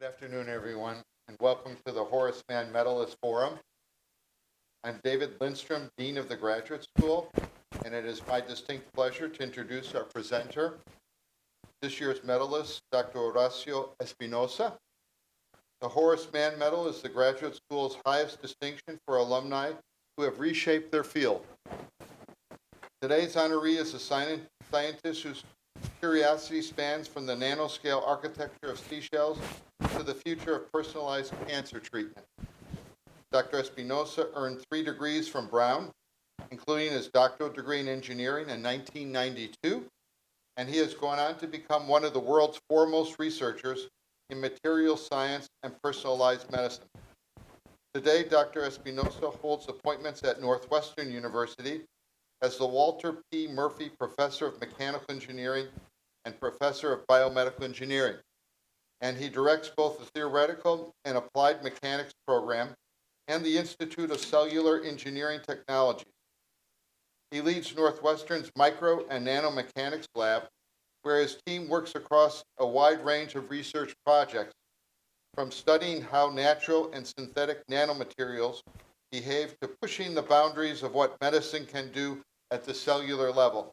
Good afternoon, everyone, and welcome to the Horace Mann Medalist Forum. I'm David Lindstrom, Dean of the Graduate School, and it is my distinct pleasure to introduce our presenter, this year's medalist, Dr. Horacio Espinosa. The Horace Mann Medal is the graduate school's highest distinction for alumni who have reshaped their field. Today's honoree is a scientist whose curiosity spans from the nanoscale architecture of seashells to the future of personalized cancer treatment. Dr. Espinosa earned 3 degrees from Brown, including his doctoral degree in engineering in 1992, and he has gone on to become one of the world's foremost researchers in material science and personalized medicine. Today, Dr. Espinosa holds appointments at Northwestern University as the Walter P. Murphy Professor of Mechanical Engineering and Professor of Biomedical Engineering, and he directs both the theoretical and applied mechanics program and the Institute of Cellular Engineering Technologies. He leads Northwestern's micro and nanomechanics lab, where his team works across a wide range of research projects, from studying how natural and synthetic nanomaterials behave to pushing the boundaries of what medicine can do at the cellular level.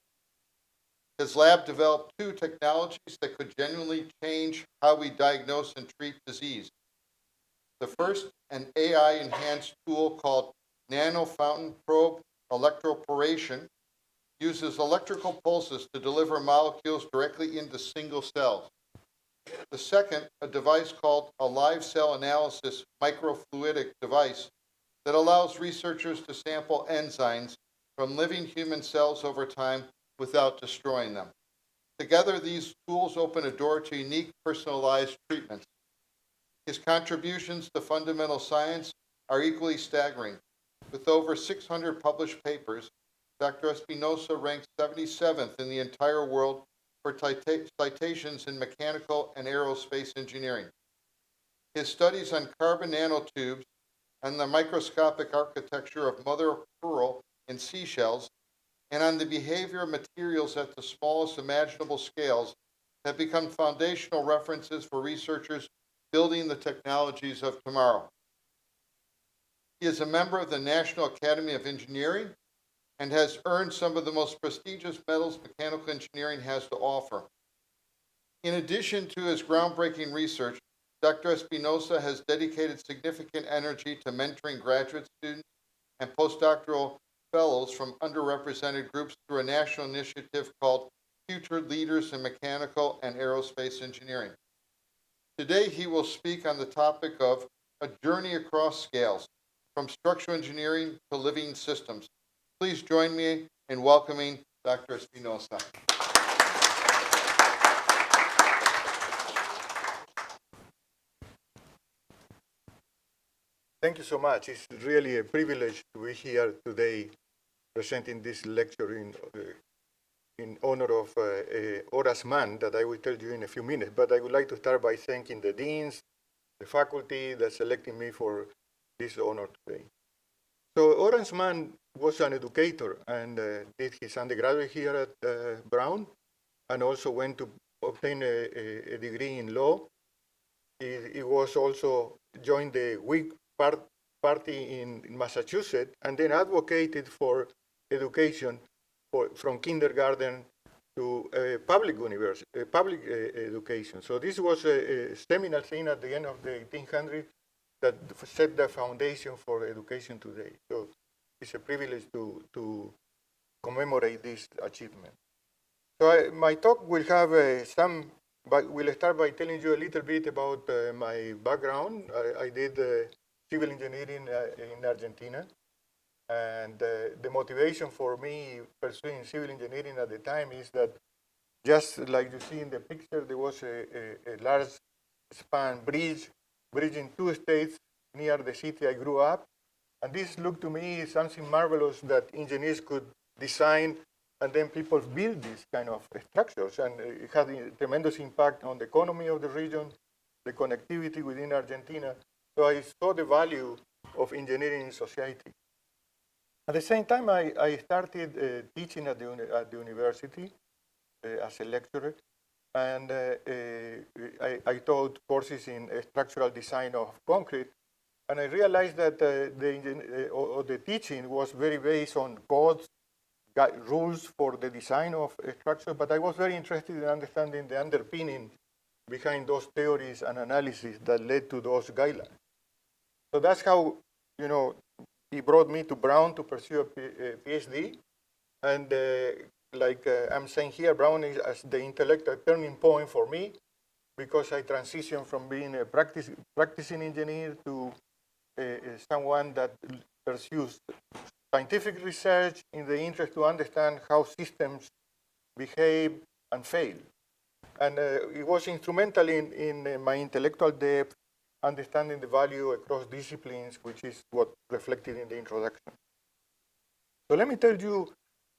His lab developed 2 technologies that could genuinely change how we diagnose and treat disease. The first, an AI-enhanced tool called nanofountain probe electroporation, uses electrical pulses to deliver molecules directly into single cells. The second, a device called a live cell analysis microfluidic device that allows researchers to sample enzymes from living human cells over time without destroying them. Together, these tools open a door to unique personalized treatments. His contributions to fundamental science are equally staggering. With over 600 published papers, Dr. Espinosa ranks 77th in the entire world for citations in mechanical and aerospace engineering. His studies on carbon nanotubes and the microscopic architecture of mother of pearl in seashells and on the behavior of materials at the smallest imaginable scales have become foundational references for researchers building the technologies of tomorrow. He is a member of the National Academy of Engineering and has earned some of the most prestigious medals mechanical engineering has to offer. In addition to his groundbreaking research, Dr. Espinosa has dedicated significant energy to mentoring graduate students and postdoctoral fellows from underrepresented groups through a national initiative called Future Leaders in Mechanical and Aerospace Engineering. Today, he will speak on the topic of a journey across scales, from structural engineering to living systems. Please join me in welcoming Dr. Espinosa. Thank you so much. It's really a privilege to be here today presenting this lecture in honor of Horace Mann that I will tell you in a few minutes. But I would like to start by thanking the deans, the faculty that selected me for this honor today. So Horace Mann was an educator and did his undergraduate here at Brown, and also went to obtain a degree in law. He was also joined the Whig Party in Massachusetts, and then advocated for education from kindergarten to public university, public education. So this was a seminal thing at the end of the 1800s that set the foundation for education today. So it's a privilege to commemorate this achievement. So my talk will have but we'll start by telling you a little bit about my background. I did civil engineering in Argentina. And the motivation for me pursuing civil engineering at the time is that, just like you see in the picture, there was a large span bridge bridging 2 states near the city I grew up. And this looked to me something marvelous that engineers could design, and then people build these kind of structures. And it had a tremendous impact on the economy of the region, the connectivity within Argentina. So I saw the value of engineering in society. At the same time, I started teaching at the university as a lecturer. and I taught courses in structural design of concrete, and I realized that the teaching was very based on codes, rules for the design of a structure, but I was very interested in understanding the underpinning behind those theories and analysis that led to those guidelines. So that's how, he brought me to Brown to pursue a PhD. And I'm saying here, Brown is as the intellectual turning point for me, because I transitioned from being a practicing engineer to someone that pursues scientific research in the interest to understand how systems behave and fail. And it was instrumental in my intellectual depth, understanding the value across disciplines, which is what reflected in the introduction. So let me tell you,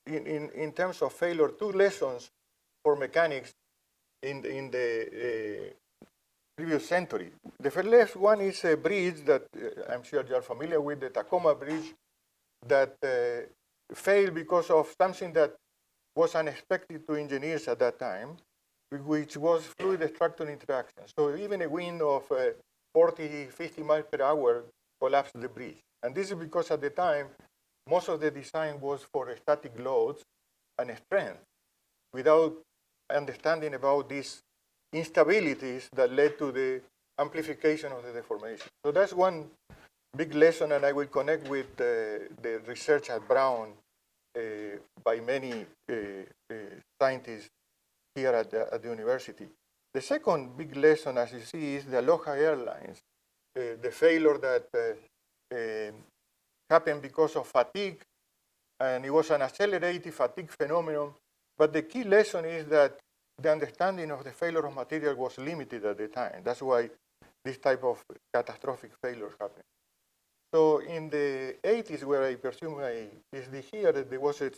in terms of failure, 2 lessons for mechanics in the previous century. The first one is a bridge that I'm sure you are familiar with, the Tacoma Bridge, that failed because of something that was unexpected to engineers at that time, which was fluid structure interaction. So even a wind of 40, 50 miles per hour collapsed the bridge. And this is because at the time, most of the design was for static loads and strength, without understanding about these instabilities that led to the amplification of the deformation. So that's one big lesson, and I will connect with the research at Brown by many scientists here at the university. The second big lesson, as you see, is the Aloha Airlines, the failure that happened because of fatigue, and it was an accelerated fatigue phenomenon. But the key lesson is that the understanding of the failure of material was limited at the time. That's why this type of catastrophic failures happened. So in the 80s, where I pursued my PhD here, there was a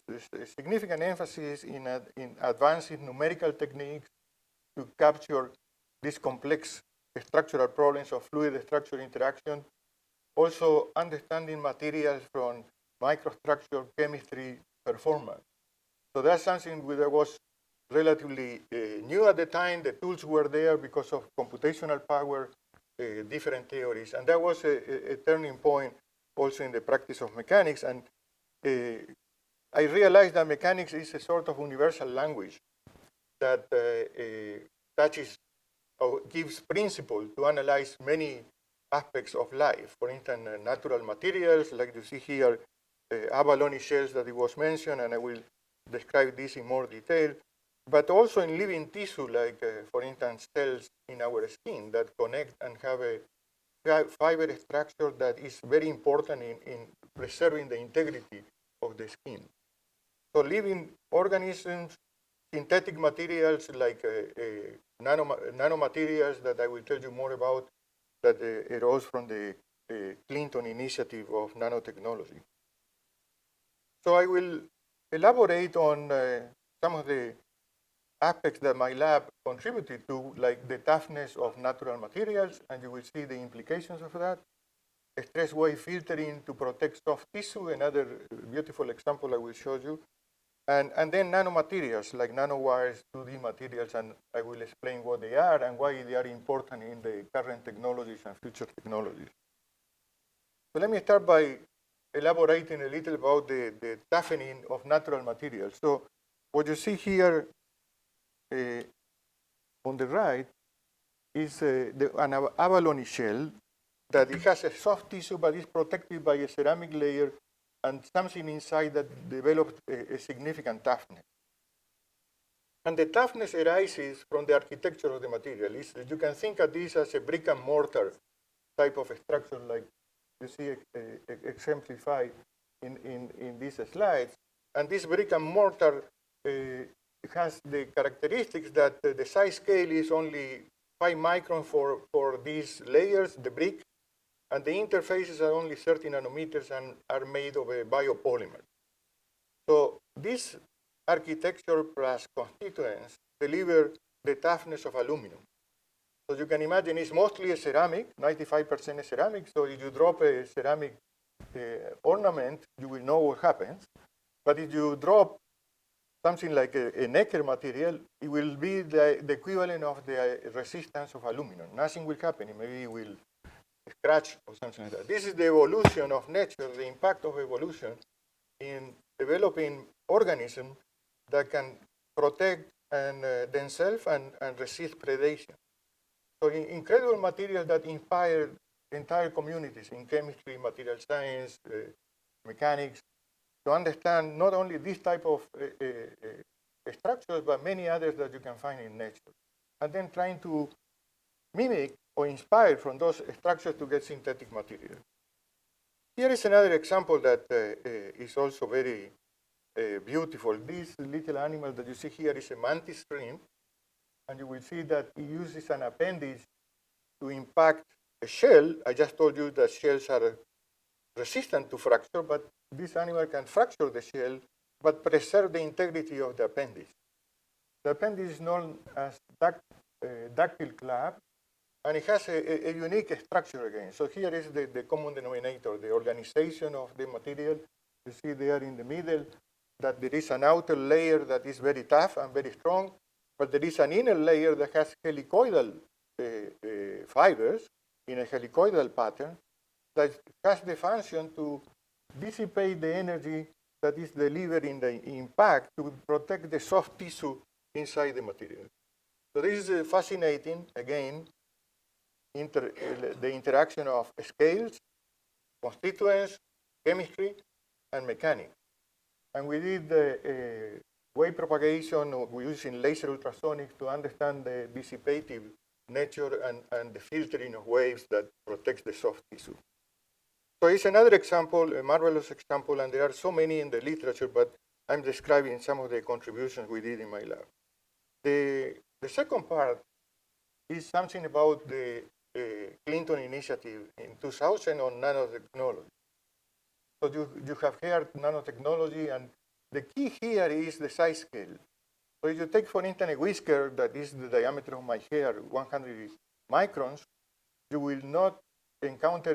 significant emphasis in advancing numerical techniques to capture these complex structural problems of fluid structure interaction. Also understanding materials from microstructure, chemistry, performance. So that's something that was relatively new at the time. The tools were there because of computational power, different theories. And that was a turning point also in the practice of mechanics. And I realized that mechanics is a sort of universal language that touches or gives principle to analyze many aspects of life. For instance, natural materials, like you see here, abalone shells that it was mentioned, and I will describe this in more detail, but also in living tissue, like, for instance, cells in our skin that connect and have a fiber structure that is very important in preserving the integrity of the skin. So living organisms, synthetic materials like nanomaterials that I will tell you more about, that arose from the Clinton initiative of nanotechnology. So I will elaborate on some of the aspects that my lab contributed to, like the toughness of natural materials, and you will see the implications of that. Stress wave filtering to protect soft tissue, another beautiful example I will show you. And then nanomaterials, like nanowires, 2D materials, and I will explain what they are and why they are important in the current technologies and future technologies. So let me start by elaborating a little about the toughening of natural materials. So what you see here on the right is an abalone shell that it has a soft tissue, but is protected by a ceramic layer and something inside that develops a significant toughness. And the toughness arises from the architecture of the material. You can think of this as a brick and mortar type of structure, like you see exemplified in these slides. And this brick and mortar has the characteristics that the size scale is only 5 microns for these layers, the brick, and the interfaces are only 30 nanometers and are made of a biopolymer. So this architecture plus constituents deliver the toughness of aluminum. So you can imagine it's mostly a ceramic, 95% is ceramic, so if you drop a ceramic ornament, you will know what happens. But if you drop something like a Necker material, it will be the equivalent of the resistance of aluminum. Nothing will happen. Maybe it will scratch or something like that. This is the evolution of nature, the impact of evolution in developing organisms that can protect themselves and resist predation. So incredible materials that inspire entire communities in chemistry, material science, mechanics, to understand not only this type of structures, but many others that you can find in nature. And then trying to mimic or inspire from those structures to get synthetic material. Here is another example that is also very beautiful. This little animal that you see here is a mantis shrimp, and you will see that it uses an appendage to impact a shell. I just told you that shells are resistant to fracture, but this animal can fracture the shell, but preserve the integrity of the appendage. The appendage is known as dactyl clap, and it has a unique structure again. So here is the common denominator, the organization of the material. You see there in the middle that there is an outer layer that is very tough and very strong, but there is an inner layer that has helicoidal fibers in a helicoidal pattern that has the function to dissipate the energy that is delivered in the impact to protect the soft tissue inside the material. So this is fascinating, again, the interaction of scales, constituents, chemistry, and mechanics. And we did wave propagation using laser ultrasonics to understand the dissipative nature and the filtering of waves that protects the soft tissue. So it's another example, a marvelous example, and there are so many in the literature, but I'm describing some of the contributions we did in my lab. The second part is something about the Clinton initiative in 2000 on nanotechnology. So you have heard nanotechnology, and the key here is the size scale. So if you take, for instance, a whisker that is the diameter of my hair, 100 microns, you will not encounter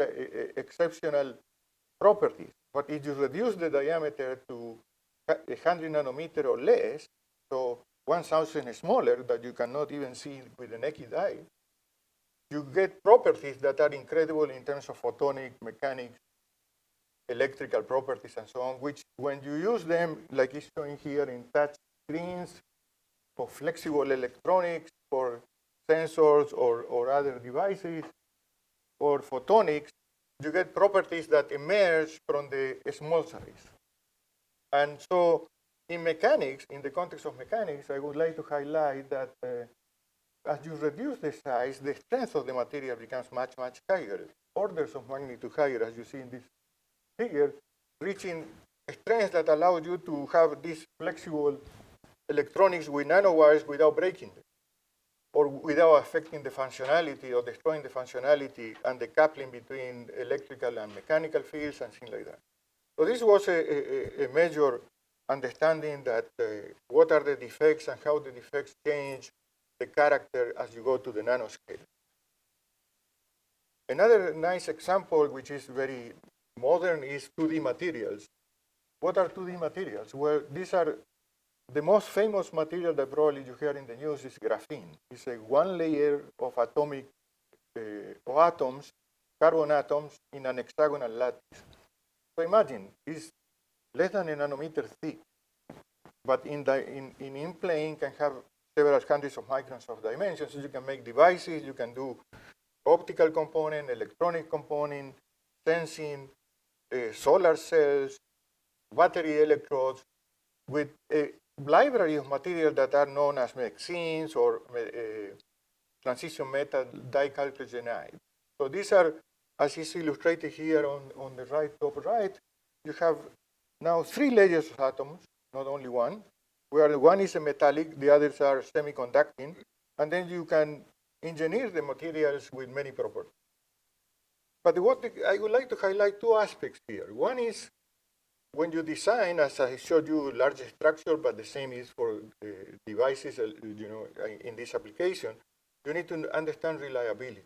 exceptional properties. But if you reduce the diameter to 100 nanometer or less, so 1,000 smaller that you cannot even see with the naked eye, you get properties that are incredible in terms of photonic, mechanics, electrical properties, and so on, which when you use them, like it's showing here in touch screens, for flexible electronics, for sensors or other devices, or photonics, you get properties that emerge from the small size. And so in mechanics, in the context of mechanics, I would like to highlight that as you reduce the size, the strength of the material becomes much, much higher, orders of magnitude higher, as you see in this figure, reaching a strength that allows you to have these flexible electronics with nanowires without breaking them, or without affecting the functionality or destroying the functionality and the coupling between electrical and mechanical fields and things like that. So this was a major understanding that what are the defects and how the defects change the character as you go to the nanoscale. Another nice example, which is very modern, is 2D materials. What are 2D materials? Well, these are the most famous material that probably you hear in the news is graphene. It's a one layer of atomic atoms, carbon atoms, in an hexagonal lattice. So imagine, it's less than a nanometer thick, but in plane can have several hundreds of microns of dimensions. So you can make devices, you can do optical component, electronic component, sensing, solar cells, battery electrodes, with a library of materials that are known as mexins or transition metal dichalcogenide. So these are, as is illustrated here on the right, top right, you have now 3 layers of atoms, not only one, where one is a metallic, the others are semiconducting, and then you can engineer the materials with many properties. But I would like to highlight 2 aspects here. One is when you design, as I showed you, large structure, but the same is for devices, in this application, you need to understand reliability.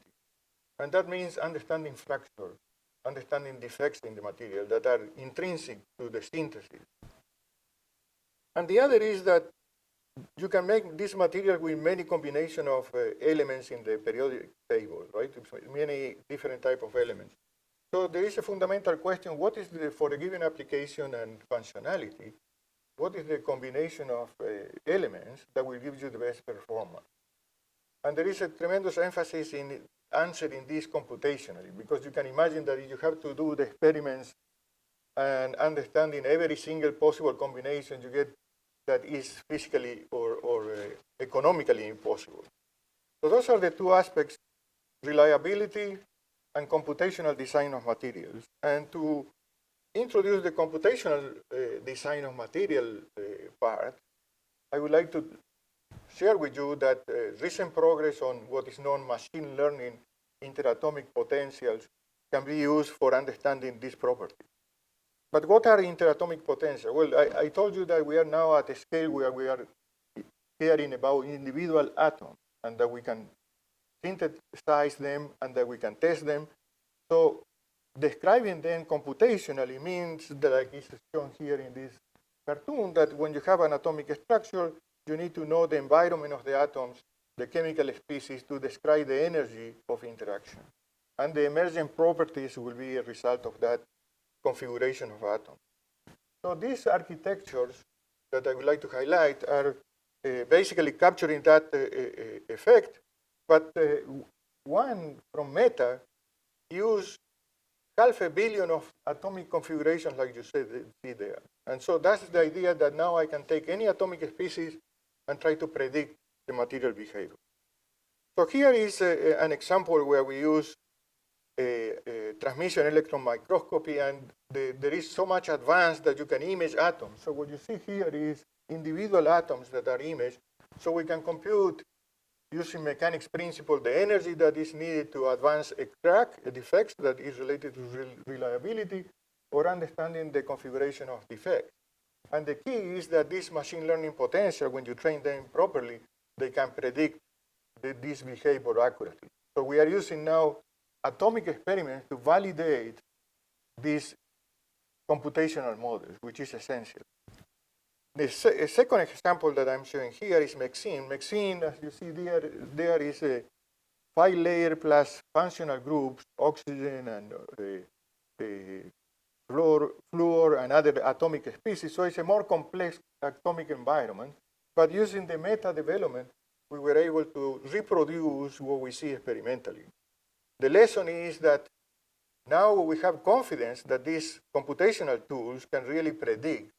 And that means understanding fracture, understanding defects in the material that are intrinsic to the synthesis. And the other is that you can make this material with many combination of elements in the periodic table, right? Many different type of elements. So there is a fundamental question: what is for a given application and functionality? What is the combination of elements that will give you the best performance? And there is a tremendous emphasis in answering this computationally, because you can imagine that if you have to do the experiments and understanding every single possible combination, you get that is physically or economically impossible. So those are the two aspects: reliability and computational design of materials. And to introduce the computational design of material part, I would like to share with you that recent progress on what is known machine learning interatomic potentials can be used for understanding this property. But what are interatomic potentials? Well, I told you that we are now at a scale where we are caring about individual atoms, and that we can synthesize them and that we can test them. So describing them computationally means that, like is shown here in this cartoon, that when you have an atomic structure, you need to know the environment of the atoms, the chemical species, to describe the energy of interaction. And the emergent properties will be a result of that configuration of atoms. So these architectures that I would like to highlight are basically capturing that effect, but one from Meta use 500 million of atomic configurations, like you said, see there. And so that's the idea, that now I can take any atomic species and try to predict the material behavior. So here is an example where we use transmission electron microscopy, and there is so much advanced that you can image atoms. So what you see here is individual atoms that are imaged, so we can compute, using mechanics principle, the energy that is needed to advance a crack, a defect that is related to reliability, or understanding the configuration of defects. And the key is that this machine learning potential, when you train them properly, they can predict this behavior accurately. So we are using now atomic experiments to validate these computational models, which is essential. The second example that I'm showing here is McCormick. McCormick, as you see there is a 5-layer plus functional groups, oxygen and fluor and other atomic species. So it's a more complex atomic environment. But using the meta development, we were able to reproduce what we see experimentally. The lesson is that now we have confidence that these computational tools can really predict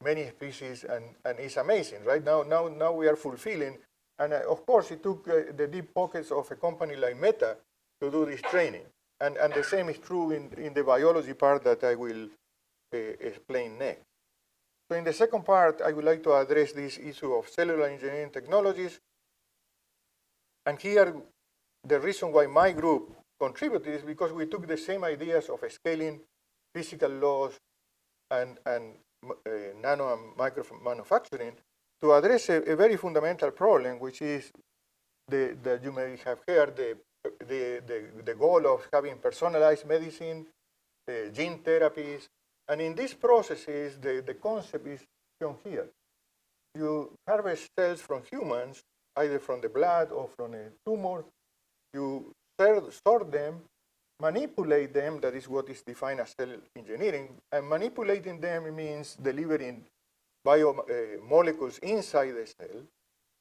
many species, and it's amazing, right? Now we are fulfilling, and of course it took the deep pockets of a company like Meta to do this training. And the same is true in the biology part that I will explain next. So in the second part, I would like to address this issue of cellular engineering technologies. And here, the reason why my group contributed is because we took the same ideas of scaling, physical laws, and nano and micro manufacturing to address a very fundamental problem, which is that you may have heard, the goal of having personalized medicine, gene therapies. And in these processes, the concept is shown here. You harvest cells from humans, either from the blood or from a tumor. You sort them, manipulate them, that is what is defined as cell engineering. And manipulating them means delivering biomolecules inside the cell.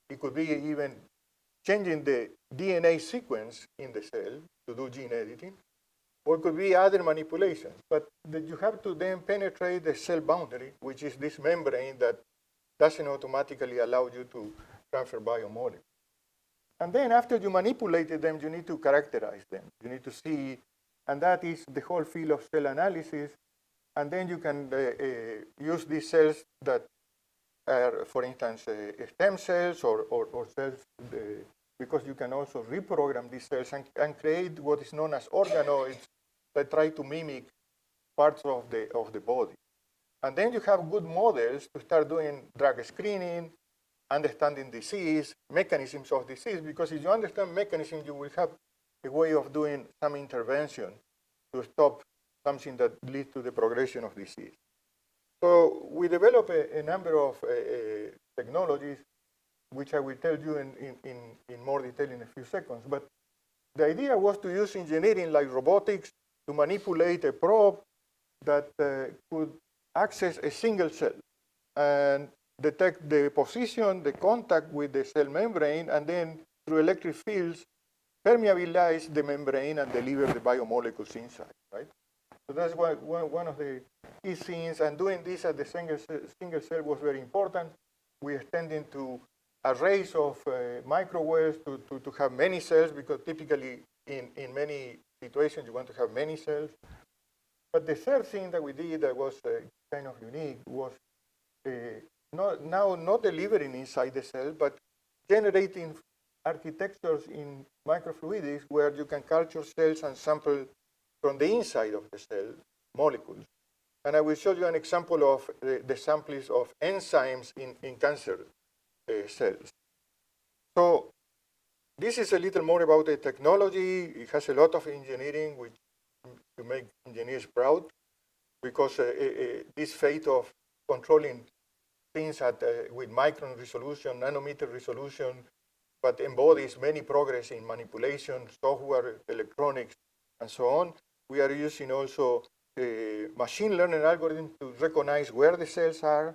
It could be even changing the DNA sequence in the cell to do gene editing, or it could be other manipulations. But you have to then penetrate the cell boundary, which is this membrane that doesn't automatically allow you to transfer biomolecules. And then after you manipulated them, you need to characterize them. You need to see, and that is the whole field of cell analysis. And then you can use these cells that are, for instance, stem cells or cells, because you can also reprogram these cells and create what is known as organoids that try to mimic parts of the body. And then you have good models to start doing drug screening, understanding disease, mechanisms of disease, because if you understand mechanism, you will have a way of doing some intervention to stop something that leads to the progression of disease. So we developed a number of technologies, which I will tell you in more detail in a few seconds. But the idea was to use engineering like robotics to manipulate a probe that could access a single cell and detect the position, the contact with the cell membrane, and then through electric fields, permeabilize the membrane and deliver the biomolecules inside, right? So that's one of the key things, and doing this at the single cell was very important. We extended to arrays of microwells to have many cells, because typically in many situations you want to have many cells. But the third thing that we did that was kind of unique was not delivering inside the cell, but generating architectures in microfluidics where you can culture cells and sample from the inside of the cell molecules. And I will show you an example of the samples of enzymes in cancer cells. So this is a little more about the technology. It has a lot of engineering, which to make engineers proud, because this fate of controlling things with micron resolution, nanometer resolution, but embodies many progress in manipulation, software, electronics, and so on. We are using also machine learning algorithms to recognize where the cells are,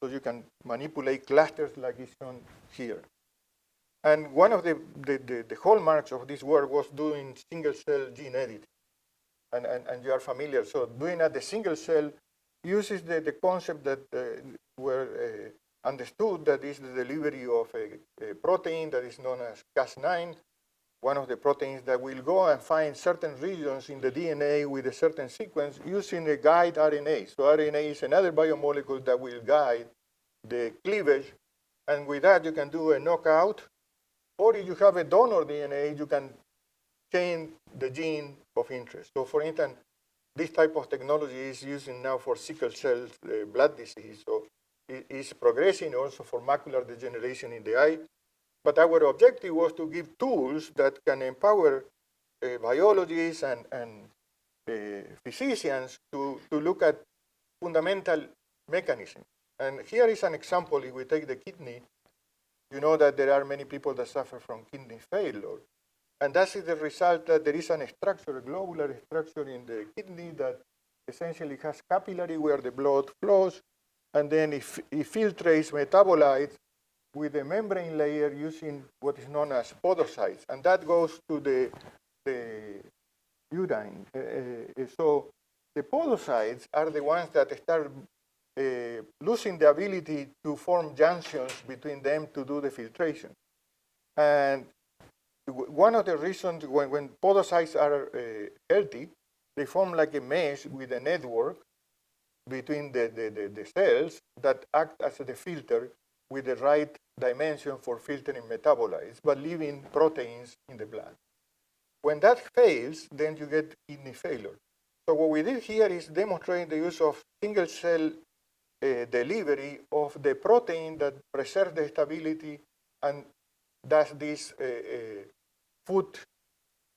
so you can manipulate clusters like is shown here. And one of the hallmarks of this work was doing single-cell gene editing. And you are familiar. So doing at the single cell uses the concept that were understood, that is the delivery of a protein that is known as Cas9, one of the proteins that will go and find certain regions in the DNA with a certain sequence using a guide RNA. So RNA is another biomolecule that will guide the cleavage, and with that you can do a knockout, or if you have a donor DNA, you can change the gene of interest. So for instance, this type of technology is using now for sickle cell blood disease. So it is progressing also for macular degeneration in the eye. But our objective was to give tools that can empower biologists and physicians to look at fundamental mechanisms. And here is an example. If we take the kidney, you know that there are many people that suffer from kidney failure. And that is the result that there is a structure, a globular structure in the kidney that essentially has capillary where the blood flows, and then it filtrates metabolites with a membrane layer using what is known as podocytes, and that goes to the urine. So the podocytes are the ones that start losing the ability to form junctions between them to do the filtration. And one of the reasons when podocytes are healthy, they form like a mesh with a network between the cells that act as the filter with the right dimension for filtering metabolites, but leaving proteins in the blood. When that fails, then you get kidney failure. So what we did here is demonstrate the use of single-cell delivery of the protein that preserves the stability and does this foot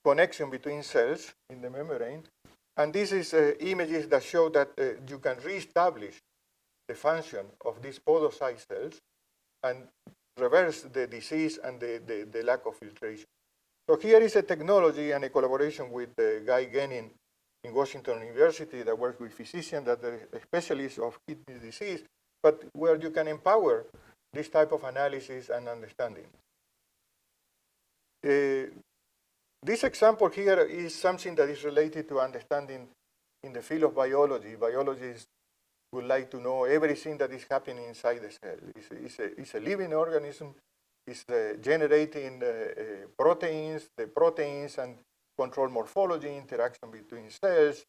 connection between cells in the membrane. And this is images that show that you can reestablish the function of these podocyte cells and reverse the disease and the lack of filtration. So here is a technology and a collaboration with Guy Genning in Washington University that works with physicians that are specialists of kidney disease, but where you can empower this type of analysis and understanding. This example here is something that is related to understanding in the field of biology. Biologists would like to know everything that is happening inside the cell. It's a living organism. It's generating proteins, the proteins, and control morphology, interaction between cells,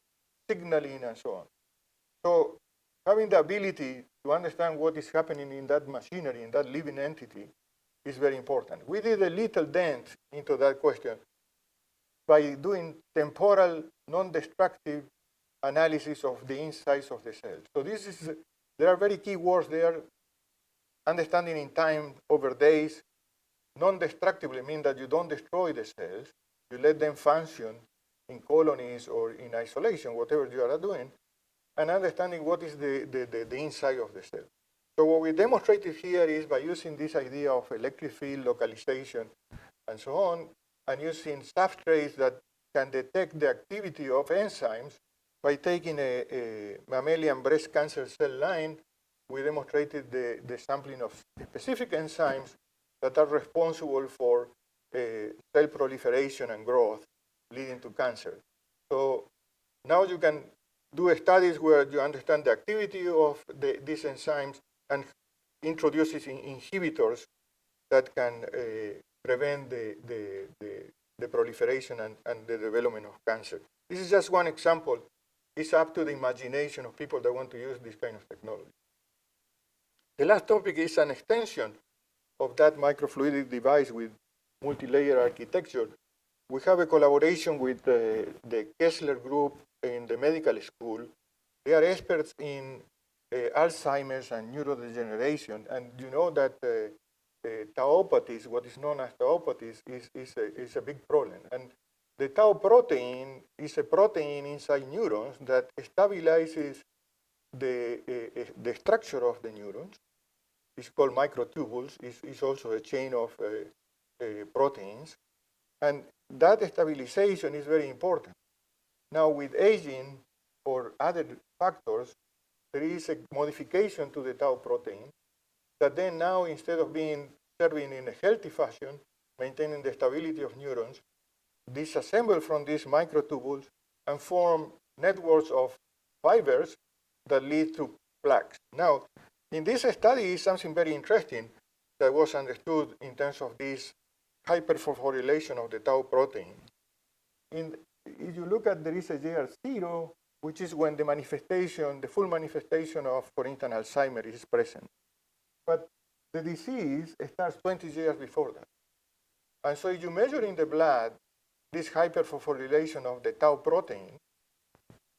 signaling, and so on. So having the ability to understand what is happening in that machinery, in that living entity, is very important. We did a little dent into that question by doing temporal, non-destructive analysis of the insides of the cells. So there are very key words there. Understanding in time over days. Non-destructively means that you don't destroy the cells. You let them function in colonies or in isolation, whatever you are doing. and understanding what is the inside of the cell. So what we demonstrated here is by using this idea of electric field localization and so on, and using substrates that can detect the activity of enzymes, by taking a mammalian breast cancer cell line, we demonstrated the sampling of specific enzymes that are responsible for cell proliferation and growth leading to cancer. So now you can do studies where you understand the activity of these enzymes and introduce inhibitors that can prevent the proliferation and the development of cancer. This is just one example. It's up to the imagination of people that want to use this kind of technology. The last topic is an extension of that microfluidic device with multi-layer architecture. We have a collaboration with the Kessler group in the medical school. They are experts in Alzheimer's and neurodegeneration, and you know that tauopathies, what is known as tauopathies, is a big problem. And the tau protein is a protein inside neurons that stabilizes the structure of the neurons. It's called microtubules. It's also a chain of proteins. And that stabilization is very important. Now, with aging or other factors, there is a modification to the tau protein that then now, instead of being serving in a healthy fashion, maintaining the stability of neurons, disassemble from these microtubules and form networks of fibers that lead to plaques. Now, in this study is something very interesting that was understood in terms of this hyperphosphorylation of the tau protein. If you look at, there is a JR0, which is when the manifestation, the full manifestation of, for instance, Alzheimer's is present. But the disease starts 20 years before that. And so if you measure in the blood this hyperphosphorylation of the tau protein,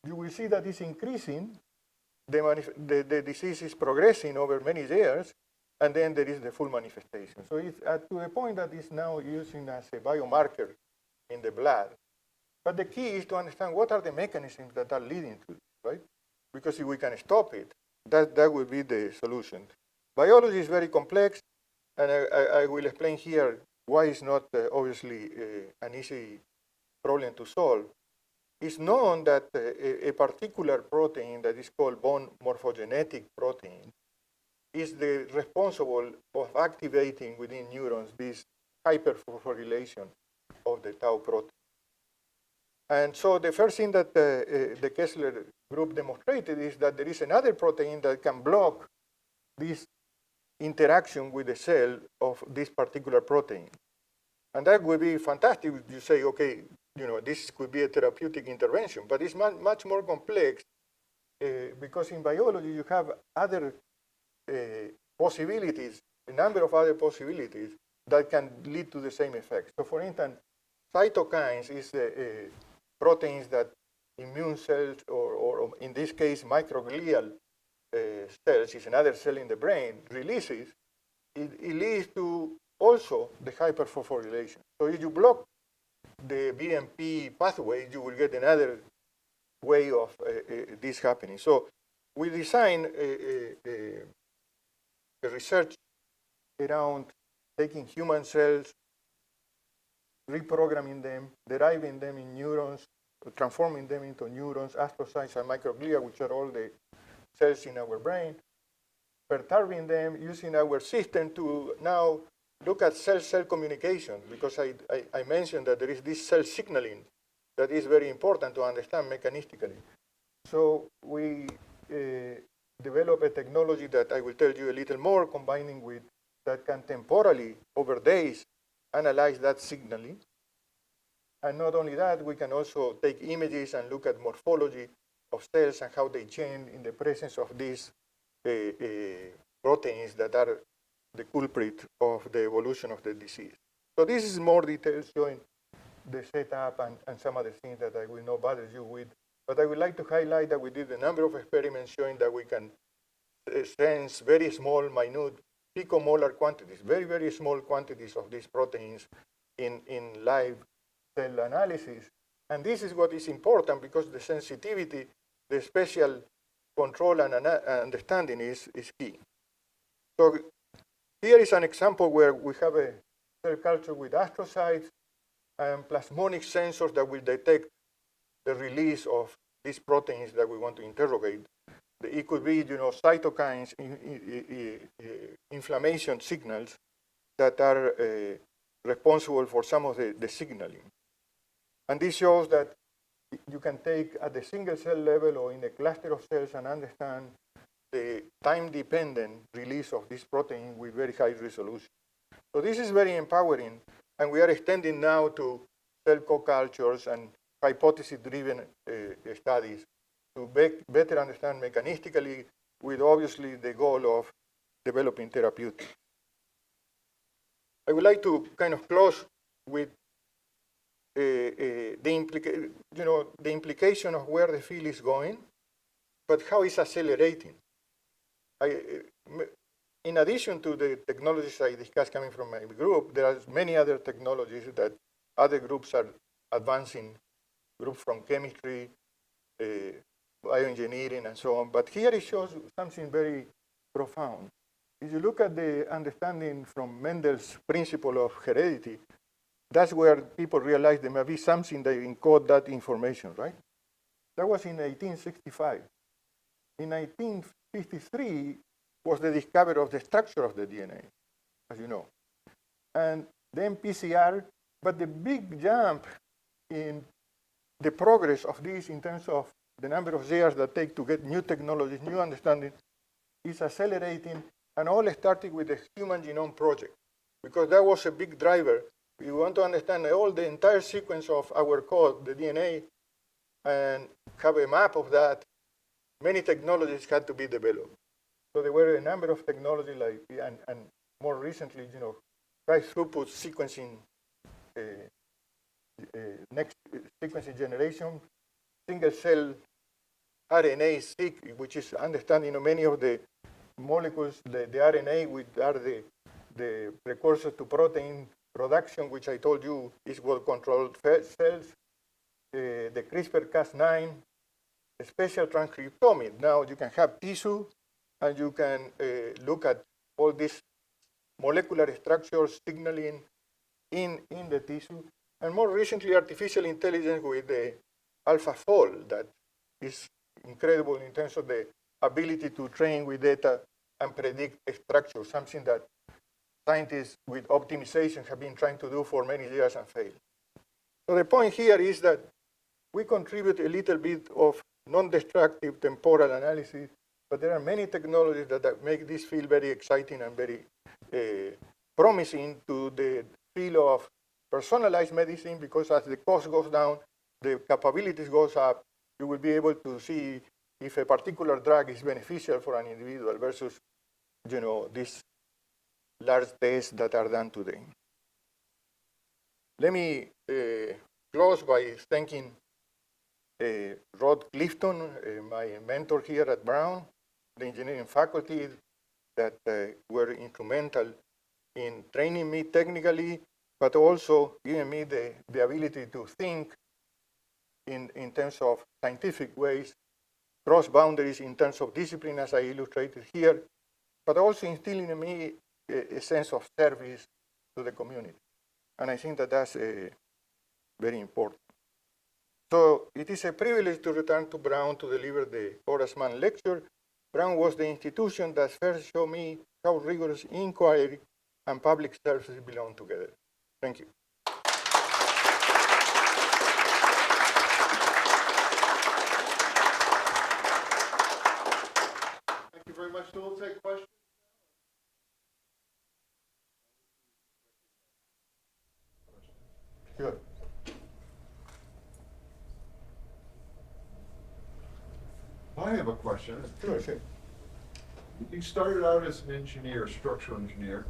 you will see that it's increasing, the disease is progressing over many years, and then there is the full manifestation. So it's to the point that it's now using as a biomarker in the blood. But the key is to understand what are the mechanisms that are leading to it, right? Because if we can stop it, that would be the solution. Biology is very complex, and I will explain here why it's not obviously an easy problem to solve. It's known that a particular protein that is called bone morphogenetic protein is the responsible of activating within neurons this hyperphosphorylation of the tau protein. And so the first thing that the Kessler group demonstrated is that there is another protein that can block this interaction with the cell of this particular protein. And that would be fantastic if you say, okay, you know, this could be a therapeutic intervention, but it's much more complex because in biology you have other possibilities, a number of other possibilities that can lead to the same effect. So for instance, cytokines is proteins that immune cells, or in this case, microglial cells, is another cell in the brain, releases. It leads to also the hyperphosphorylation. So if you block the BMP pathway, you will get another way of this happening. So we designed a research around taking human cells, reprogramming them, deriving them in neurons, transforming them into neurons, astrocytes, and microglia, which are all the cells in our brain, perturbing them, using our system to now look at cell-cell communication, because I mentioned that there is this cell signaling that is very important to understand mechanistically. So we develop a technology that I will tell you a little more, combining with that can temporally, over days, analyze that signaling. And not only that, we can also take images and look at morphology of cells and how they change in the presence of these proteins that are the culprit of the evolution of the disease. So this is more details showing the setup and some other things that I will not bother you with. But I would like to highlight that we did a number of experiments showing that we can sense very small, minute, picomolar quantities, very, very small quantities of these proteins in live cell analysis. And this is what is important because the sensitivity, the special control and understanding is key. So here is an example where we have a cell culture with astrocytes and plasmonic sensors that will detect the release of these proteins that we want to interrogate. It could be, cytokines, inflammation signals that are responsible for some of the signaling. And this shows that you can take at the single cell level or in a cluster of cells and understand the time-dependent release of this protein with very high resolution. So this is very empowering, and we are extending now to cell co-cultures and hypothesis-driven studies to better understand mechanistically, with obviously the goal of developing therapeutics. I would like to kind of close with the implication of where the field is going, but how it's accelerating. In addition to the technologies I discussed coming from my group, there are many other technologies that other groups are advancing, groups from chemistry, bioengineering, and so on. But here it shows something very profound. If you look at the understanding from Mendel's principle of heredity, that's where people realize there may be something that encode that information, right? That was in 1865. In 1953 was the discovery of the structure of the DNA, as you know. And then PCR, but the big jump in the progress of this in terms of the number of years that take to get new technologies, new understanding, is accelerating, and all started with the Human Genome Project, because that was a big driver. We want to understand all the entire sequence of our code, the DNA, and have a map of that. Many technologies had to be developed. So there were a number of technologies, like, and more recently, high throughput sequencing, next sequencing generation, single cell RNA-seq, which is understanding of many of the molecules, the RNA, which are the precursor to protein production, which I told you is what controlled cells, the CRISPR-Cas9, special transcriptomics. Now you can have tissue, and you can look at all these molecular structures signaling in the tissue. And more recently, artificial intelligence with the AlphaFold, that is incredible in terms of the ability to train with data and predict a structure, something that scientists with optimization have been trying to do for many years and failed. So the point here is that we contribute a little bit of non-destructive temporal analysis, but there are many technologies that make this field very exciting and very promising to the field of personalized medicine, because as the cost goes down, the capabilities goes up, you will be able to see if a particular drug is beneficial for an individual versus, these large tests that are done today. Let me close by thanking Rod Clifton, my mentor here at Brown, the engineering faculty that were instrumental in training me technically, but also giving me the ability to think in terms of scientific ways, cross boundaries in terms of discipline, as I illustrated here, but also instilling in me a sense of service to the community. And I think that that's very important. So it is a privilege to return to Brown to deliver the Horace Mann lecture. Brown was the institution that first showed me how rigorous inquiry and public service belong together. Thank you. Thank you very much. So we'll take questions. Sure. I have a question. Sure. You started out as an engineer, structural engineer,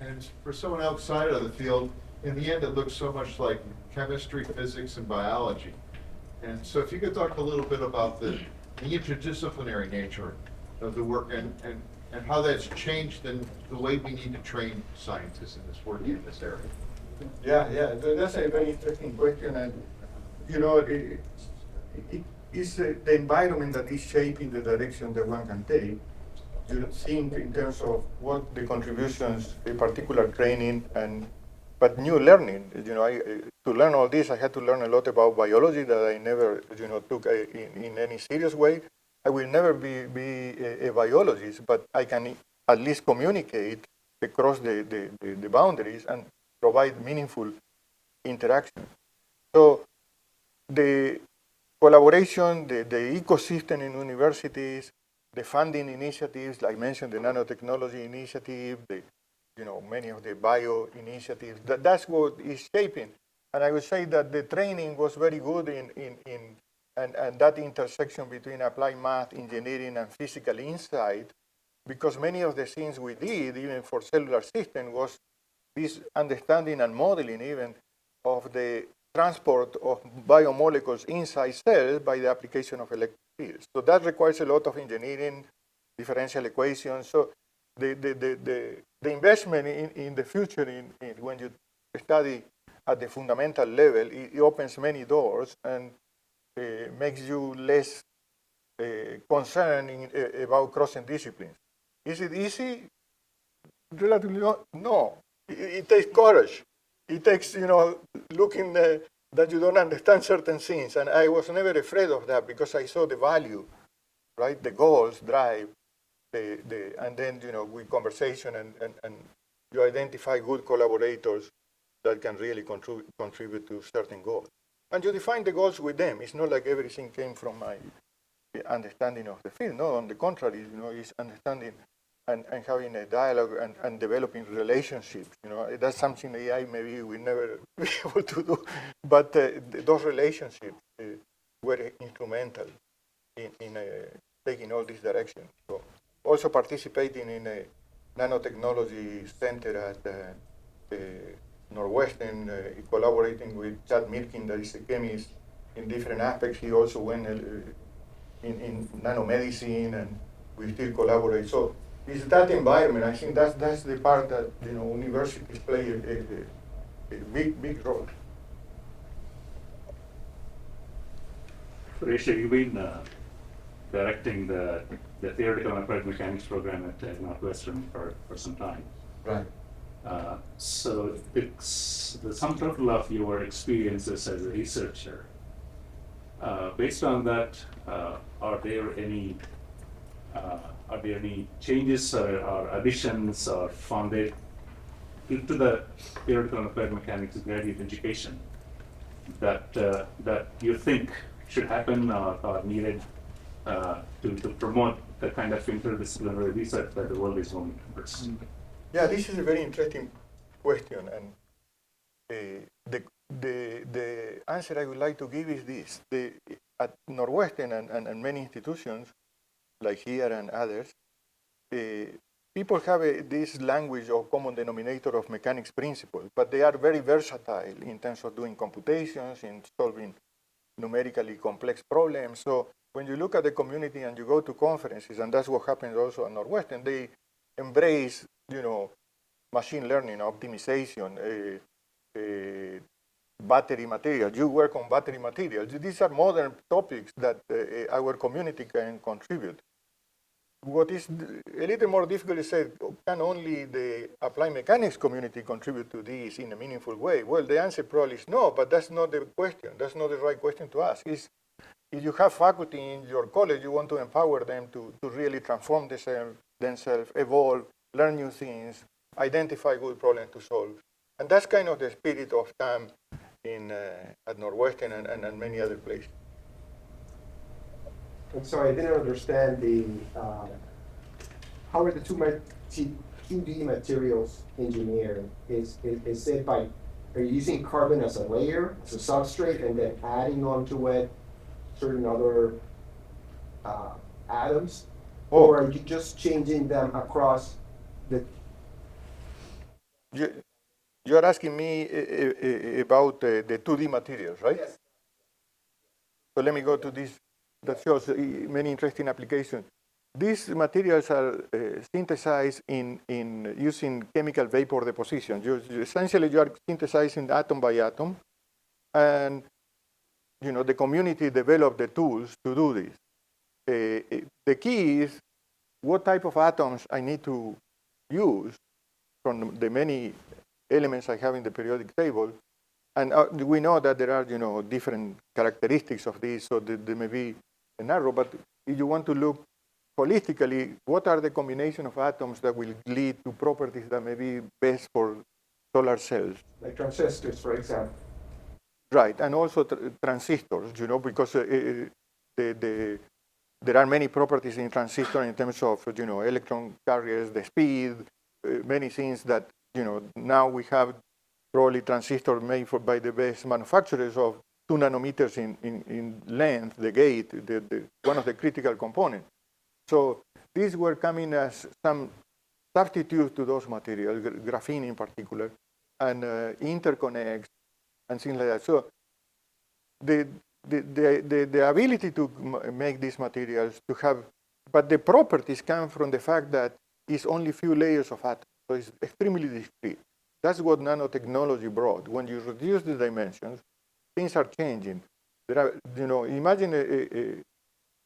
and for someone outside of the field, in the end, it looks so much like chemistry, physics, and biology. And so if you could talk a little bit about the interdisciplinary nature of the work and how that's changed in the way we need to train scientists in this working in this area. Yeah, that's a very interesting question, and is the environment that is shaping the direction that one can take. You think in terms of what the contributions, a particular training, but new learning. To learn all this, I had to learn a lot about biology that I never, took in any serious way. I will never be a biologist, but I can at least communicate across the boundaries and provide meaningful interaction. So the collaboration, the ecosystem in universities, the funding initiatives, like I mentioned, the nanotechnology initiative, many of the bio initiatives, that's what is shaping. And I would say that the training was very good and that intersection between applied math, engineering, and physical insight, because many of the things we did, even for cellular system, was this understanding and modeling even of the transport of biomolecules inside cells by the application of electric fields. So that requires a lot of engineering, differential equations. So the investment in the future, when you study at the fundamental level, it opens many doors and makes you less concerned about crossing disciplines. Is it easy? Relatively no. It takes courage. It takes, looking that you don't understand certain things. And I was never afraid of that because I saw the value, right? The goals drive, and then, with conversation and you identify good collaborators that can really contribute to certain goals. And you define the goals with them. It's not like everything came from my understanding of the field. No, on the contrary, it's understanding and having a dialogue and developing relationships. That's something AI maybe will never be able to do. But those relationships were instrumental in taking all this direction. So also participating in a nanotechnology center at Northwestern, collaborating with Chad Mirkin, that is a chemist in different aspects. He also went in nanomedicine, and we still collaborate. So it's that environment. I think that's the part that universities play a big role. Horacio, you've been directing the theoretical and applied mechanics program at Northwestern for some time. Right. So it's the sum total of your experiences as a researcher. Based on that, are there any changes or additions or founded into the theoretical and applied mechanics graduate education that you think should happen or needed to promote the kind of interdisciplinary research that the world is moving towards? Yeah, this is a very interesting question, and the answer I would like to give is this: at Northwestern and many institutions, like here and others, people have this language or common denominator of mechanics principles, but they are very versatile in terms of doing computations, in solving numerically complex problems. So when you look at the community and you go to conferences, and that's what happens also at Northwestern, they embrace, machine learning, optimization, battery material. You work on battery materials. These are modern topics that our community can contribute. What is a little more difficult is say, can only the applied mechanics community contribute to this in a meaningful way? Well, the answer probably is no, but that's not the question. That's not the right question to ask. If you have faculty in your college, you want to empower them to really transform themselves, evolve, learn new things, identify good problems to solve. And that's kind of the spirit of TAM at Northwestern and many other places. I'm sorry, I didn't understand how are the 2D materials engineering? Is it by, are you using carbon as a layer, as a substrate, and then adding onto it certain other atoms? Or are you just changing them across the... You're asking me about the 2D materials, right? Yes. So let me go to this. That shows many interesting applications. These materials are synthesized in using chemical vapor deposition. Essentially, you are synthesizing atom by atom, and the community developed the tools to do this. The key is what type of atoms I need to use from the many elements I have in the periodic table. And we know that there are, different characteristics of this, so they may be narrow, but if you want to look holistically, what are the combination of atoms that will lead to properties that may be best for solar cells? Like transistors, for example. Right, and also transistors, because there are many properties in transistor in terms of, electron carriers, the speed, many things that, now we have probably transistors made by the best manufacturers of 2 nanometers in length, the gate, one of the critical components. So these were coming as some substitute to those materials, graphene in particular, and interconnects and things like that. So the ability to make these materials to have, but the properties come from the fact that it's only few layers of atoms, so it's extremely discrete. That's what nanotechnology brought. When you reduce the dimensions, things are changing. There are, imagine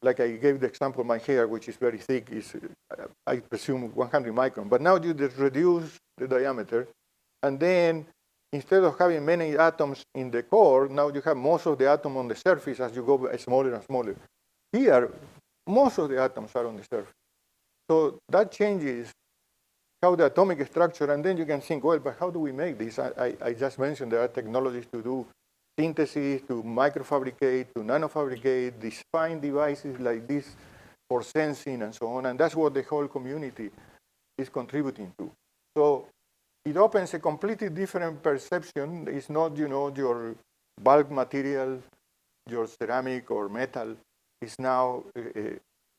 like I gave the example of my hair, which is very thick, is I presume 100 micron. But now you just reduce the diameter, and then instead of having many atoms in the core, now you have most of the atom on the surface as you go smaller and smaller. Here, most of the atoms are on the surface. So that changes how the atomic structure, and then you can think, well, but how do we make this? I just mentioned there are technologies to do synthesis, to microfabricate, to nanofabricate, these fine devices like this for sensing and so on, and that's what the whole community is contributing to. So it opens a completely different perception. It's not, your bulk material, your ceramic or metal is now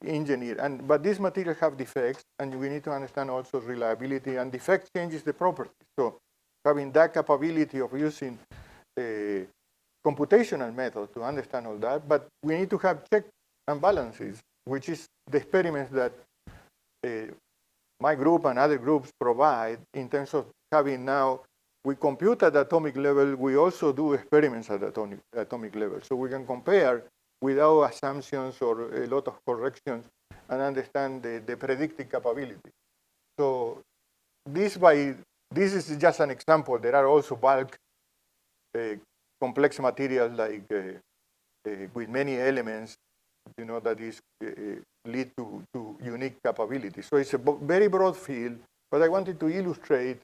engineered. But these materials have defects, and we need to understand also reliability, and defect changes the properties. So having that capability of using computational method to understand all that, but we need to have checks and balances, which is the experiments that my group and other groups provide in terms of having now, we compute at the atomic level, we also do experiments at the atomic level. So we can compare without assumptions or a lot of corrections and understand the predictive capability. So this is just an example. There are also bulk complex materials like with many elements, that is lead to unique capabilities. So it's a very broad field, but I wanted to illustrate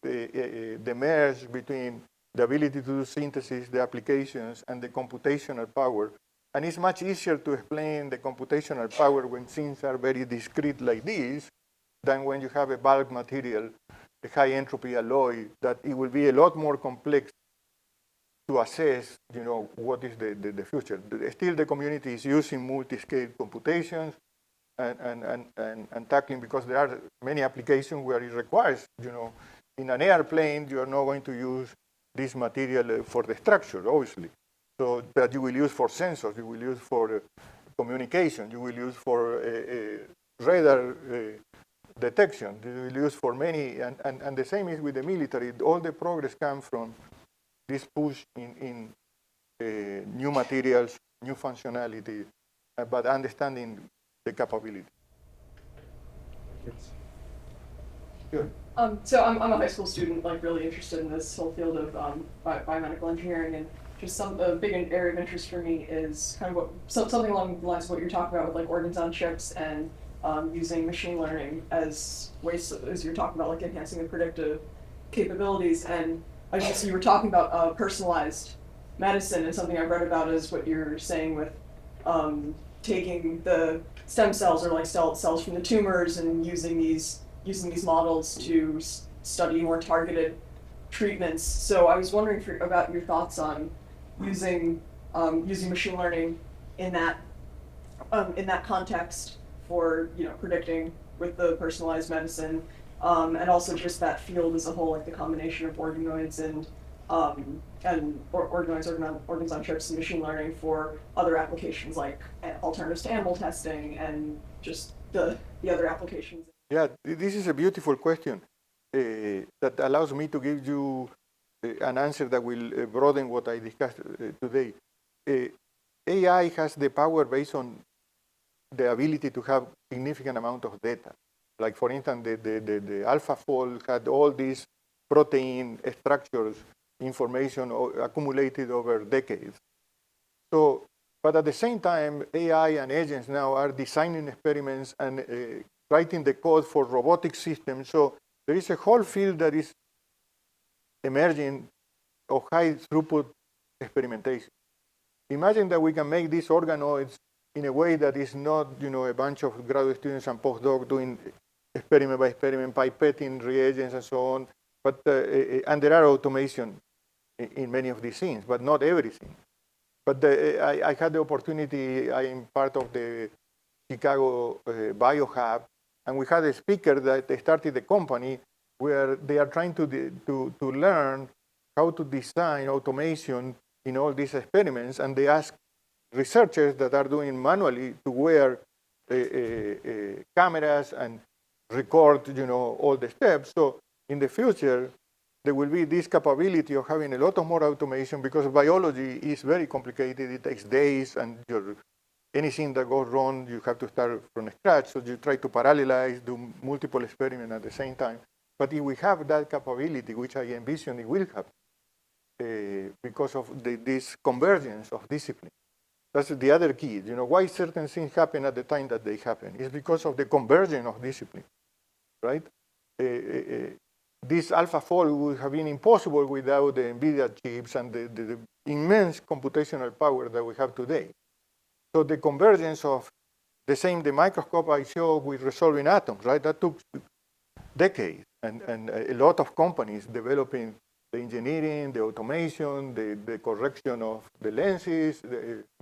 the merge between the ability to do synthesis, the applications, and the computational power. And it's much easier to explain the computational power when things are very discrete like this than when you have a bulk material, a high entropy alloy, that it will be a lot more complex to assess, what is the future. Still, the community is using multi-scale computations and tackling, because there are many applications where it requires, in an airplane, you are not going to use this material for the structure, obviously. So that you will use for sensors, you will use for communication, you will use for radar detection, you will use for many, and the same is with the military. All the progress comes from this push in new materials, new functionality, but understanding the capability. Good. So I'm a high school student, really interested in this whole field of biomedical engineering, and just a big area of interest for me is kind of something along the lines of what you're talking about with organs on chips and using machine learning as ways, as you're talking about, enhancing the predictive capabilities. And I guess you were talking about personalized medicine, and something I've read about is what you're saying with taking the stem cells or cells from the tumors and using these models to study more targeted treatments. So I was wondering about your thoughts on using machine learning in that context for predicting with the personalized medicine, and also just that field as a whole, the combination of organoids and organs on chips and machine learning for other applications like alternatives to animal testing and just the other applications. Yeah, this is a beautiful question that allows me to give you an answer that will broaden what I discussed today. AI has the power based on the ability to have significant amount of data. Like for instance, the AlphaFold had all these protein structures, information accumulated over decades. So, but at the same time, AI and agents now are designing experiments and writing the code for robotic systems. So there is a whole field that is emerging of high throughput experimentation. Imagine that we can make these organoids in a way that is not, a bunch of graduate students and postdocs doing experiment by experiment, pipetting reagents and so on. But and there are automation in many of these things, but not everything. But I had the opportunity. I am part of the Chicago BioHub, and we had a speaker that started the company where they are trying to learn how to design automation in all these experiments, and they ask researchers that are doing manually to wear cameras and record, all the steps. So in the future, there will be this capability of having a lot of more automation because biology is very complicated. It takes days, and anything that goes wrong, you have to start from scratch. So you try to parallelize, do multiple experiments at the same time. But if we have that capability, which I envision it will happen, because of this convergence of discipline. That's the other key. Why certain things happen at the time that they happen? It's because of the convergence of discipline, right? This AlphaFold would have been impossible without the NVIDIA chips and the immense computational power that we have today. So the convergence of the microscope I showed with resolving atoms, right? That took decades, and a lot of companies developing the engineering, the automation, the correction of the lenses,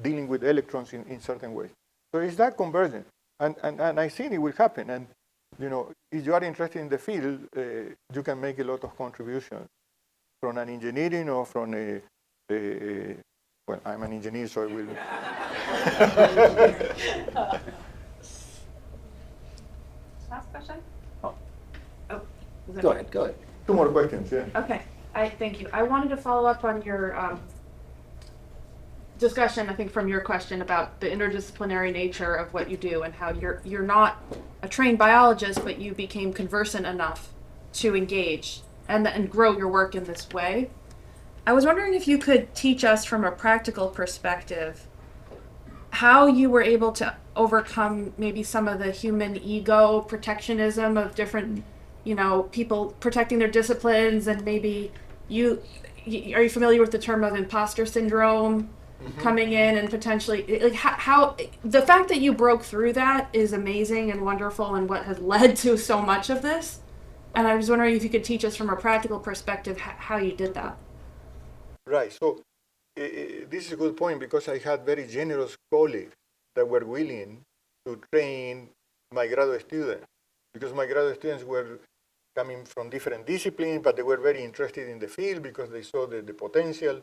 dealing with electrons in certain ways. So it's that convergence, and I think it will happen. And if you are interested in the field, you can make a lot of contributions from an engineering or from well, I'm an engineer, so I will. Last question? Oh. Oh, is that Go me? ahead, go ahead. 2 more questions, yeah. Okay, thank you. I wanted to follow up on your discussion, I think, from your question about the interdisciplinary nature of what you do and how you're not a trained biologist, but you became conversant enough to engage and grow your work in this way. I was wondering if you could teach us from a practical perspective how you were able to overcome maybe some of the human ego protectionism of different, people protecting their disciplines, and maybe are you familiar with the term of imposter syndrome coming in and potentially like how the fact that you broke through that is amazing and wonderful and what has led to so much of this. And I was wondering if you could teach us from a practical perspective how you did that. Right. So this is a good point because I had very generous colleagues that were willing to train my graduate students, because my graduate students were coming from different disciplines, but they were very interested in the field because they saw the potential.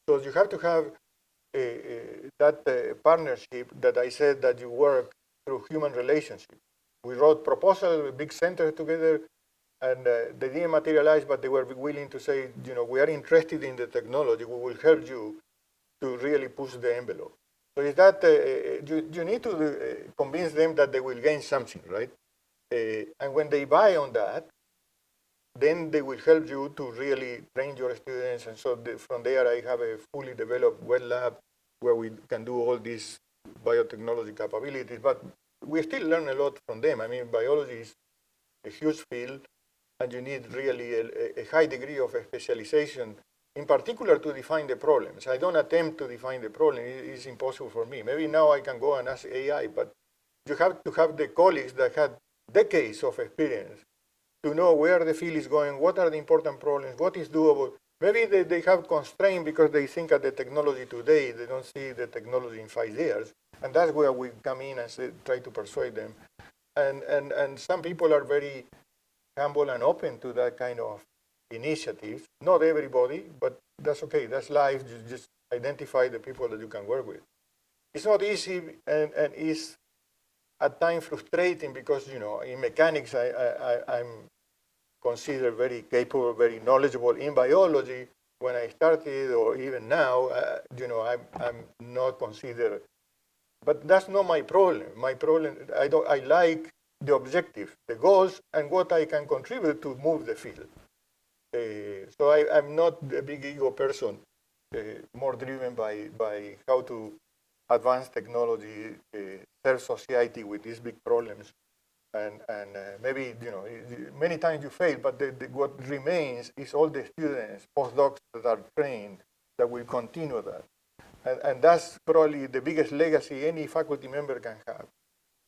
So you have to have that partnership that I said that you work through human relationships. We wrote proposals, big centers together, and they didn't materialize, but they were willing to say, we are interested in the technology. We will help you to really push the envelope. So is that you need to convince them that they will gain something, right? And when they buy on that, then they will help you to really train your students. And so from there, I have a fully developed wet lab where we can do all these biotechnology capabilities. But we still learn a lot from them. I mean, biology is a huge field, and you need really a high degree of specialization, in particular to define the problems. I don't attempt to define the problem. It's impossible for me. Maybe now I can go and ask AI, but you have to have the colleagues that had decades of experience to know where the field is going, what are the important problems, what is doable. Maybe they have constraints because they think at the technology today, they don't see the technology in 5 years. And that's where we come in and try to persuade them. And some people are very humble and open to that kind of initiatives. Not everybody, but that's okay. That's life. You just identify the people that you can work with. It's not easy, and it's at times frustrating because, in mechanics, I'm considered very capable, very knowledgeable. In biology, when I started, or even now, I'm not considered. But that's not my problem. My problem, I like the objective, the goals, and what I can contribute to move the field. So I'm not a big ego person, more driven by how to advance technology, serve society with these big problems. And maybe, many times you fail, but what remains is all the students, postdocs that are trained, that will continue that. And that's probably the biggest legacy any faculty member can have.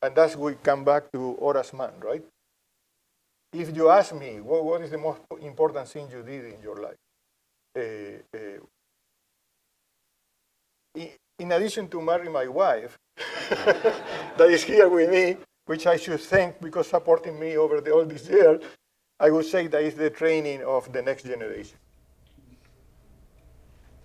And that's we come back to Horace Mann, right? If you ask me, what is the most important thing you did in your life? In addition to marry my wife, that is here with me, which I should thank because supporting me over all these years, I would say that is the training of the next generation.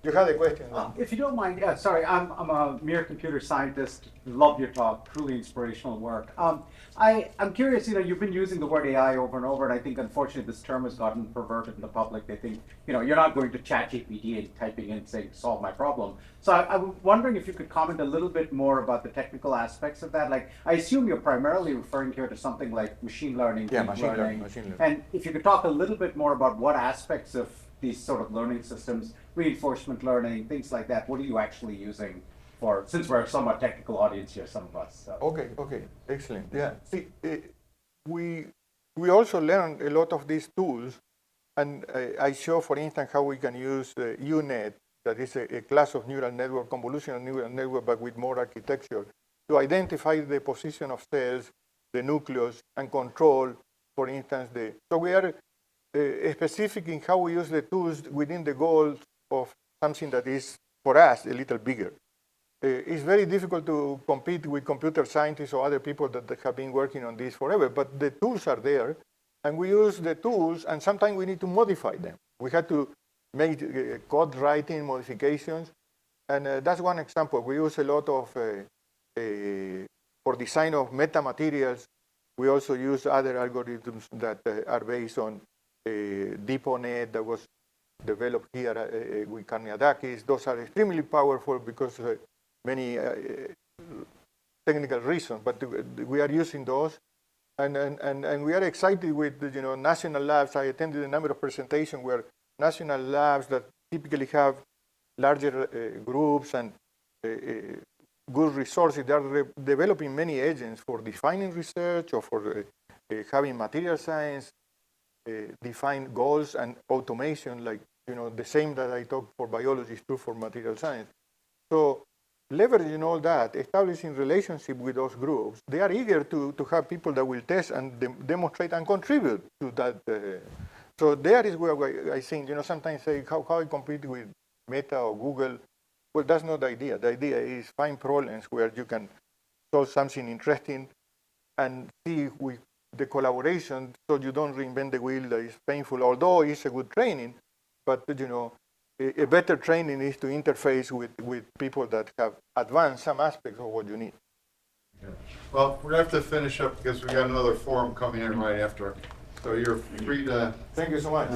You had a question? If you don't mind, yeah, sorry, I'm a mere computer scientist. Love your talk, truly inspirational work. I'm curious, you've been using the word AI over and over, and I think unfortunately this term has gotten perverted in the public. They think, you're not going to ChatGPT and typing in saying, solve my problem. So I'm wondering if you could comment a little bit more about the technical aspects of that. Like, I assume you're primarily referring here to something like machine learning, Yeah, deep machine learning. learning. And if you could talk a little bit more about what aspects of these sort of learning systems, reinforcement learning, things like that, what are you actually using for, since we're a somewhat technical audience here, some of us. So. Okay, excellent. Yeah, see, we also learn a lot of these tools, and I show, for instance, how we can use UNet, that is a class of neural network, convolutional neural network, but with more architecture, to identify the position of cells, the nucleus, and control, for instance, so we are specific in how we use the tools within the goals of something that is, for us, a little bigger. It's very difficult to compete with computer scientists or other people that have been working on this forever, but the tools are there, and we use the tools, and sometimes we need to modify them. We had to make code writing modifications, and that's one example. We use a lot of, for design of metamaterials, we also use other algorithms that are based on DeepONet that was developed here with Karniadakis. Those are extremely powerful because many technical reasons, but we are using those, and we are excited with national labs. I attended a number of presentations where national labs that typically have larger groups and good resources. They are developing many agents for defining research or for having material science define goals and automation, like the same that I talk for biology is true for material science. So leveraging all that, establishing relationship with those groups, they are eager to have people that will test and demonstrate and contribute to that. So there is where I think, sometimes say how I compete with Meta or Google. Well, that's not the idea. The idea is find problems where you can solve something interesting and see with the collaboration, so you don't reinvent the wheel that is painful, although it's a good training, but a better training is to interface with people that have advanced some aspects of what you need. Well, we're going to have to finish up because we got another forum coming in right after. So you're free to. Thank you so much.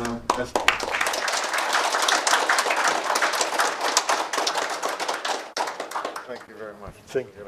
Thank you very much. Thank you.